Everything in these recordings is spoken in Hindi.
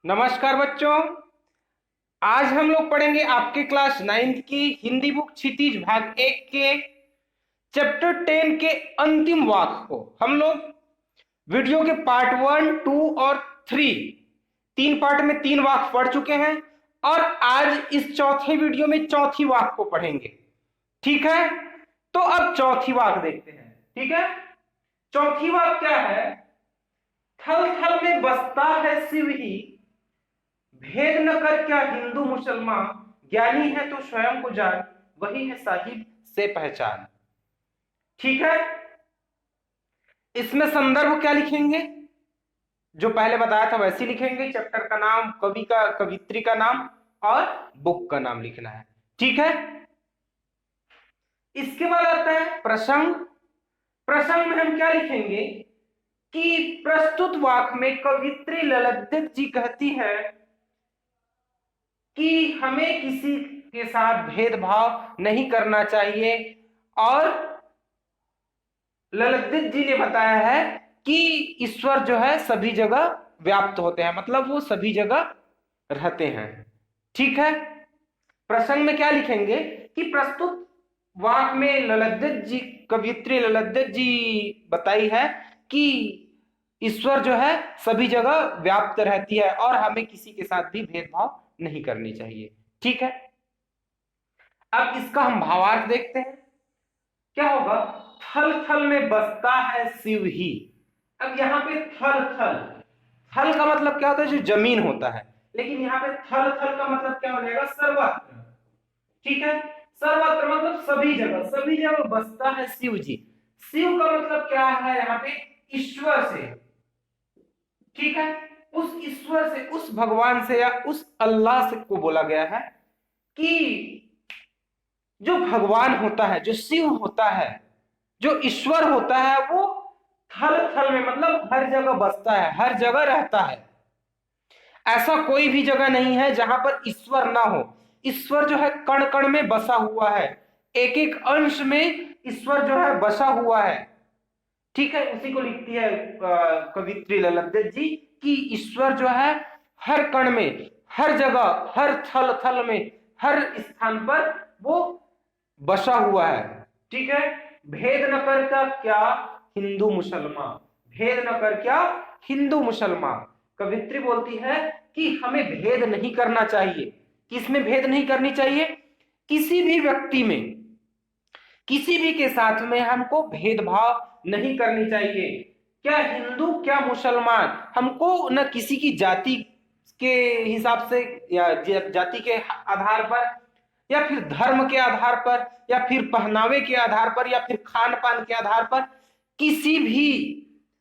नमस्कार बच्चों। आज हम लोग पढ़ेंगे आपके क्लास 9th की हिंदी बुक क्षितिज भाग 1 के चैप्टर 10 के अंतिम वाक्य को हम लोग वीडियो के पार्ट 1, 2 और 3 तीन पार्ट में 3 वाक्य पढ़ चुके हैं और आज इस चौथे वीडियो में चौथी वाक्य को पढ़ेंगे। ठीक है, तो अब चौथी वाक्य देखते हैं। ठीक है, चौथी वाक्य क्या है? थल थल में बसता है शिव ही, भेद न कर क्या हिंदू मुसलमान, ज्ञानी है तो स्वयं को जान, वही है साहिब से पहचान। ठीक है, इसमें संदर्भ क्या लिखेंगे? जो पहले बताया था वैसे लिखेंगे। चैप्टर का नाम, कवि का, कवित्री का नाम और बुक का नाम लिखना है। ठीक है, इसके बाद आता है प्रसंग। प्रसंग में हम क्या लिखेंगे कि प्रस्तुत वाक्य में कवित्री ललित जी कहती है कि हमें किसी के साथ भेदभाव नहीं करना चाहिए और ललित जी ने बताया है कि ईश्वर जो है सभी जगह व्याप्त होते हैं, मतलब वो सभी जगह रहते हैं। ठीक है, प्रसंग में क्या लिखेंगे कि प्रस्तुत वाक्य में ललित जी, कवित्री ललित जी बताई है कि ईश्वर जो है सभी जगह व्याप्त रहती है और हमें किसी के साथ भी भेदभाव नहीं करनी चाहिए। ठीक है, अब इसका हम भावार्थ देखते हैं। क्या होगा? थल थल में बसता है शिव ही। अब यहाँ पे थल थल, थल का मतलब क्या होता है? जो जमीन होता है। लेकिन यहाँ पे थल थल का मतलब क्या हो जाएगा? सर्वत्र। ठीक है, सर्वत्र मतलब सभी जगह, सभी जगह बसता है शिव जी। शिव का मतलब क्या है यहाँ पे? ईश्वर से। ठीक है, उस ईश्वर से, उस भगवान से या उस अल्लाह से को बोला गया है कि जो भगवान होता है, जो शिव होता है, जो ईश्वर होता है, वो थल थल में मतलब हर जगह बसता है, हर जगह रहता है। ऐसा कोई भी जगह नहीं है जहां पर ईश्वर ना हो। ईश्वर जो है कण कण में बसा हुआ है, एक एक अंश में ईश्वर जो है बसा हुआ है। ठीक है, उसी को लिखती है कवित्री ललित जी कि ईश्वर जो है हर कण में, हर जगह, हर थल थल में, हर स्थान पर वो बसा हुआ है। ठीक है, भेद न कर क्या हिंदू मुसलमान, भेद न कर क्या हिंदू मुसलमान। कवित्री बोलती है कि हमें भेद नहीं करना चाहिए। किसमें भेद नहीं करनी चाहिए? किसी भी व्यक्ति में, किसी भी के साथ में हमको भेदभाव नहीं करनी चाहिए। क्या हिंदू क्या मुसलमान, हमको न किसी की जाति के हिसाब से या जाति के आधार पर या फिर धर्म के आधार पर या फिर पहनावे के आधार पर या फिर खान पान के आधार पर, किसी भी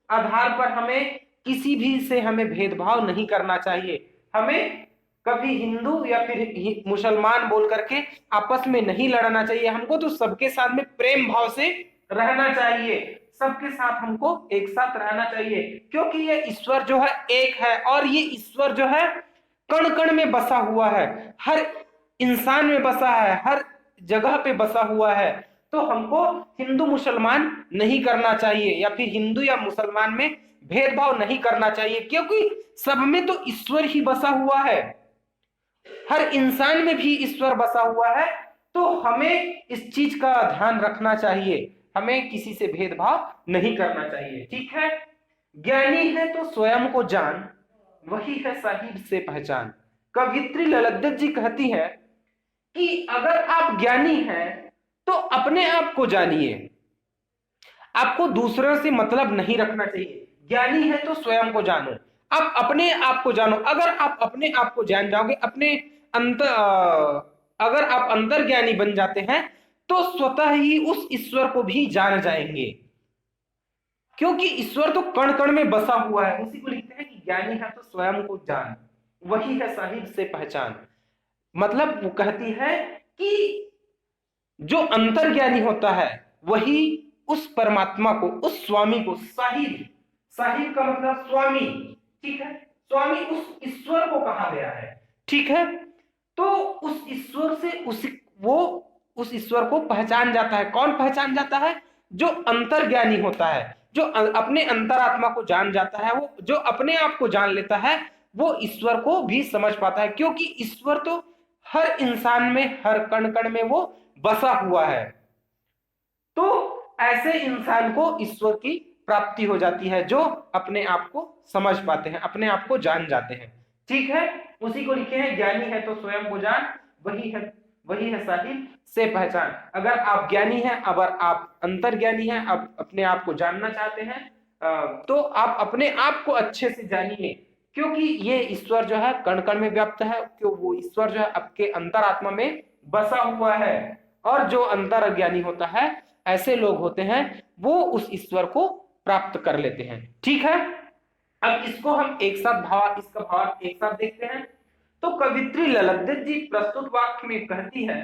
आधार पर हमें किसी भी से हमें भेदभाव नहीं करना चाहिए। हमें कभी हिंदू या फिर मुसलमान बोल करके आपस में नहीं लड़ना चाहिए। हमको तो सबके साथ में प्रेम भाव से रहना चाहिए, सबके साथ हमको एक साथ रहना चाहिए, क्योंकि ये ईश्वर जो है एक है और ये ईश्वर जो है कण कण में बसा हुआ है, हर इंसान में बसा है, हर जगह पे बसा हुआ है। तो हमको हिंदू मुसलमान नहीं करना चाहिए या फिर हिंदू या मुसलमान में भेदभाव नहीं करना चाहिए, क्योंकि सब में तो ईश्वर ही बसा हुआ है, हर इंसान में भी ईश्वर बसा हुआ है। तो हमें इस चीज का ध्यान रखना चाहिए, हमें किसी से भेदभाव नहीं करना चाहिए। ठीक है, ज्ञानी है तो स्वयं को जान, वही है साहिब से पहचान। कवित्री ललित जी कहती है कि अगर आप ज्ञानी हैं तो अपने आप को जानिए, आपको दूसरों से मतलब नहीं रखना चाहिए। ज्ञानी है तो स्वयं को जानो, आप अपने आप को जानो। अगर आप अपने आप को जान जाओगे, अपने अगर आप अंतर्ज्ञानी बन जाते हैं तो स्वतः ही उस ईश्वर को भी जान जाएंगे, क्योंकि ईश्वर तो कण कण में बसा हुआ है। उसी को लिखते हैं कि ज्ञानी है तो स्वयं को जान, वही है साहिब से पहचान। मतलब वो कहती है कि जो अंतर्ज्ञानी होता है वही उस परमात्मा को, उस स्वामी को, साहिब, साहिब का मतलब स्वामी। ठीक है, स्वामी उस ईश्वर को कहा गया है। ठीक है, तो उस ईश्वर से वो उस ईश्वर को पहचान जाता है। कौन पहचान जाता है? जो अंतर्ज्ञानी होता है, जो अपने अंतरात्मा को जान जाता है, वो जो अपने आप को जान लेता है, वो ईश्वर को भी समझ पाता है, क्योंकि ईश्वर तो हर इंसान में, हर कण कण में वो बसा हुआ है। तो ऐसे इंसान को ईश्वर की प्राप्ति हो जाती है, जो अपने आप को समझ पाते हैं, अपने आप को जान जाते हैं। ठीक है, उसी को लिखे हैं, ज्ञानी है तो स्वयं को जान, वही है साहिल से पहचान। अगर आप ज्ञानी हैं, अगर आप अंतर्ज्ञानी हैं, आप अपने आप को जानना चाहते हैं, तो आप अपने आप को अच्छे से जानिए, क्योंकि ये ईश्वर जो है कण कण में व्याप्त है, क्यों वो ईश्वर जो है आपके अंतरात्मा में बसा हुआ है। और जो अंतर्ज्ञानी होता है, ऐसे लोग होते हैं, वो उस ईश्वर को प्राप्त कर लेते हैं। ठीक है, अब इसको हम एक साथ इसका भाव एक साथ देखते हैं। तो कवित्री ललित जी प्रस्तुत वाक्य में कहती है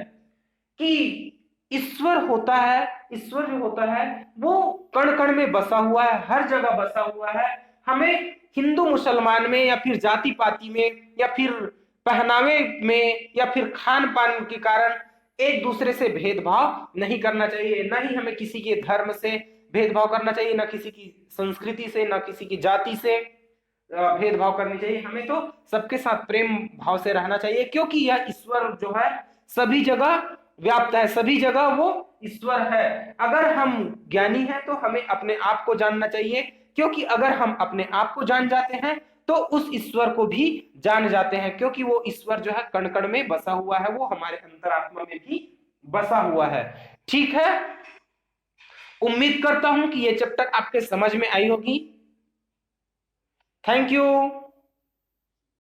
कि ईश्वर होता है, ईश्वर जो होता है वो कण कण में बसा हुआ है, हर जगह बसा हुआ है। हमें हिंदू मुसलमान में, या फिर जाति पाति में, या फिर पहनावे में, या फिर खान पान के कारण एक दूसरे से भेदभाव नहीं करना चाहिए। ना ही हमें किसी के धर्म से भेदभाव करना चाहिए, ना किसी की संस्कृति से, ना किसी की जाति से भेदभाव करनी चाहिए। हमें तो सबके साथ प्रेम भाव से रहना चाहिए, क्योंकि यह ईश्वर जो है सभी जगह व्याप्त है, सभी जगह वो ईश्वर है। अगर हम ज्ञानी हैं तो हमें अपने आप को जानना चाहिए, क्योंकि अगर हम अपने आप को जान जाते हैं तो उस ईश्वर को भी जान जाते हैं, क्योंकि वो ईश्वर जो है कण कण में बसा हुआ है, वो हमारे अंतरात्मा में भी बसा हुआ है। ठीक है, उम्मीद करता हूं कि ये चैप्टर आपके समझ में आई होगी। Thank you.